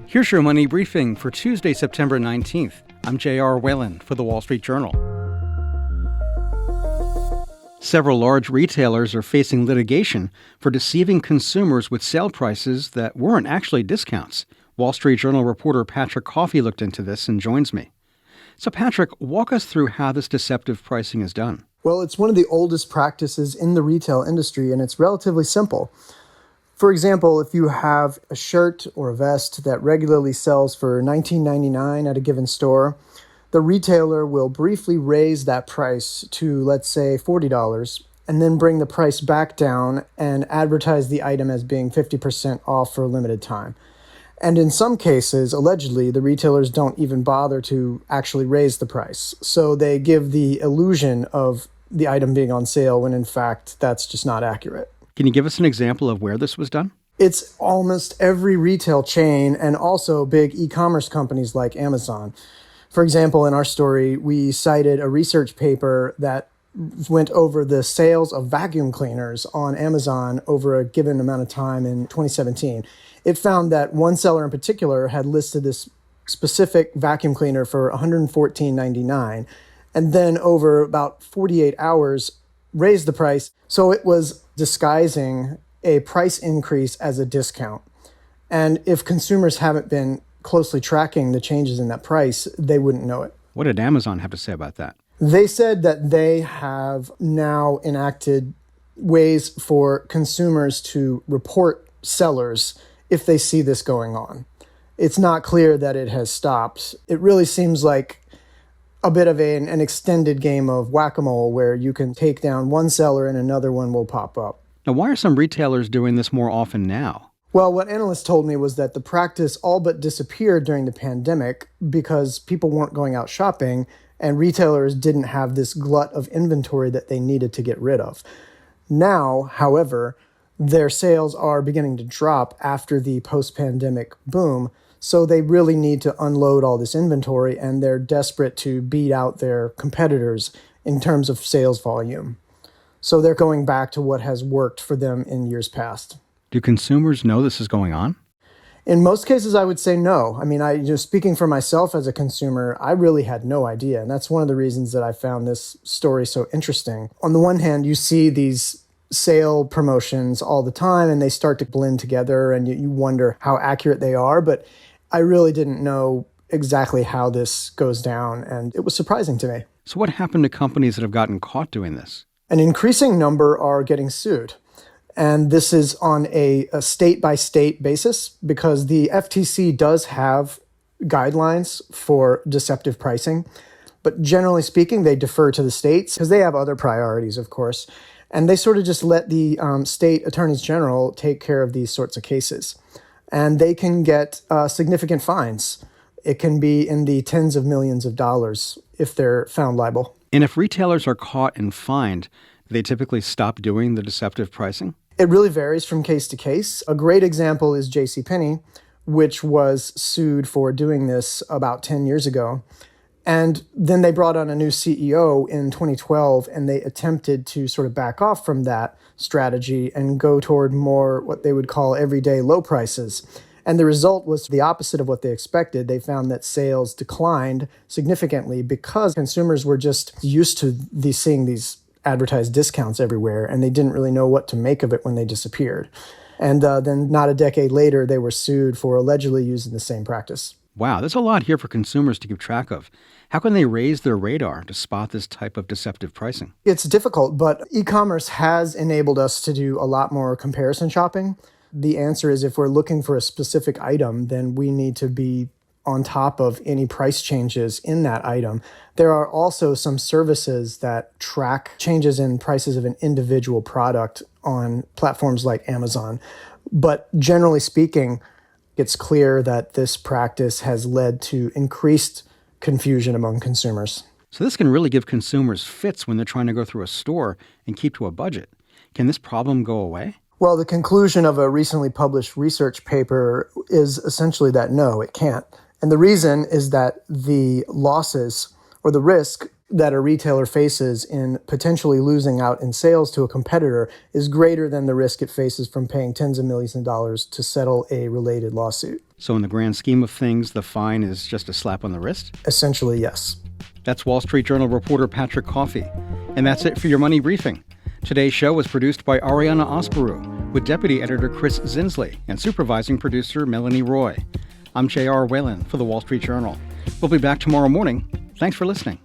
Here's your money briefing for Tuesday, September 19th. I'm J.R. Whalen for the Wall Street Journal. Several large retailers are facing litigation for deceiving consumers with sale prices that weren't actually discounts. Wall Street Journal reporter Patrick Coffey looked into this and joins me. So Patrick, walk us through how this deceptive pricing is done. Well, it's one of the oldest practices in the retail industry, and it's relatively simple. For example, if you have a shirt or a vest that regularly sells for $19.99 at a given store, the retailer will briefly raise that price to, let's say, $40, and then bring the price back down and advertise the item as being 50% off for a limited time. And in some cases, allegedly, the retailers don't even bother to actually raise the price. So they give the illusion of the item being on sale when in fact that's just not accurate. Can you give us an example of where this was done? It's almost every retail chain and also big e-commerce companies like Amazon. For example, in our story, we cited a research paper that went over the sales of vacuum cleaners on Amazon over a given amount of time in 2017. It found that one seller in particular had listed this specific vacuum cleaner for $114.99, and then over about 48 hours raised the price. So it was disguising a price increase as a discount. And if consumers haven't been closely tracking the changes in that price, they wouldn't know it. What did Amazon have to say about that? They said that they have now enacted ways for consumers to report sellers if they see this going on. It's not clear that it has stopped. It really seems like a bit of an extended game of whack-a-mole where you can take down one seller and another one will pop up. Now, why are some retailers doing this more often now? Well, what analysts told me was that the practice all but disappeared during the pandemic because people weren't going out shopping and retailers didn't have this glut of inventory that they needed to get rid of. Now, however, their sales are beginning to drop after the post-pandemic boom, so they really need to unload all this inventory, and they're desperate to beat out their competitors in terms of sales volume. So they're going back to what has worked for them in years past. Do consumers know this is going on? In most cases, I would say no. I mean, speaking for myself as a consumer, I really had no idea. And that's one of the reasons that I found this story so interesting. On the one hand, you see these sale promotions all the time and they start to blend together and you wonder how accurate they are. But I really didn't know exactly how this goes down. And it was surprising to me. So what happened to companies that have gotten caught doing this? An increasing number are getting sued. And this is on a state-by-state basis because the FTC does have guidelines for deceptive pricing. But generally speaking, they defer to the states because they have other priorities, of course. And they sort of just let the state attorneys general take care of these sorts of cases. And they can get significant fines. It can be in the tens of millions of dollars if they're found liable. And if retailers are caught and fined, do they typically stop doing the deceptive pricing? It really varies from case to case. A great example is JCPenney, which was sued for doing this about 10 years ago. And then they brought on a new CEO in 2012, and they attempted to sort of back off from that strategy and go toward more what they would call everyday low prices. And the result was the opposite of what they expected. They found that sales declined significantly because consumers were just used to seeing these advertised discounts everywhere, and they didn't really know what to make of it when they disappeared. And then not a decade later, they were sued for allegedly using the same practice. Wow, there's a lot here for consumers to keep track of. How can they raise their radar to spot this type of deceptive pricing? It's difficult, but e-commerce has enabled us to do a lot more comparison shopping. The answer is if we're looking for a specific item, then we need to be on top of any price changes in that item. There are also some services that track changes in prices of an individual product on platforms like Amazon. But generally speaking, it's clear that this practice has led to increased confusion among consumers. So this can really give consumers fits when they're trying to go through a store and keep to a budget. Can this problem go away? Well, the conclusion of a recently published research paper is essentially that no, it can't. And the reason is that the losses or the risk that a retailer faces in potentially losing out in sales to a competitor is greater than the risk it faces from paying tens of millions of dollars to settle a related lawsuit. So in the grand scheme of things, the fine is just a slap on the wrist? Essentially, yes. That's Wall Street Journal reporter Patrick Coffey. And that's it for your Money Briefing. Today's show was produced by Ariana Osperu, with Deputy Editor Chris Zinsley and Supervising Producer Melanie Roy. I'm J.R. Whalen for the Wall Street Journal. We'll be back tomorrow morning. Thanks for listening.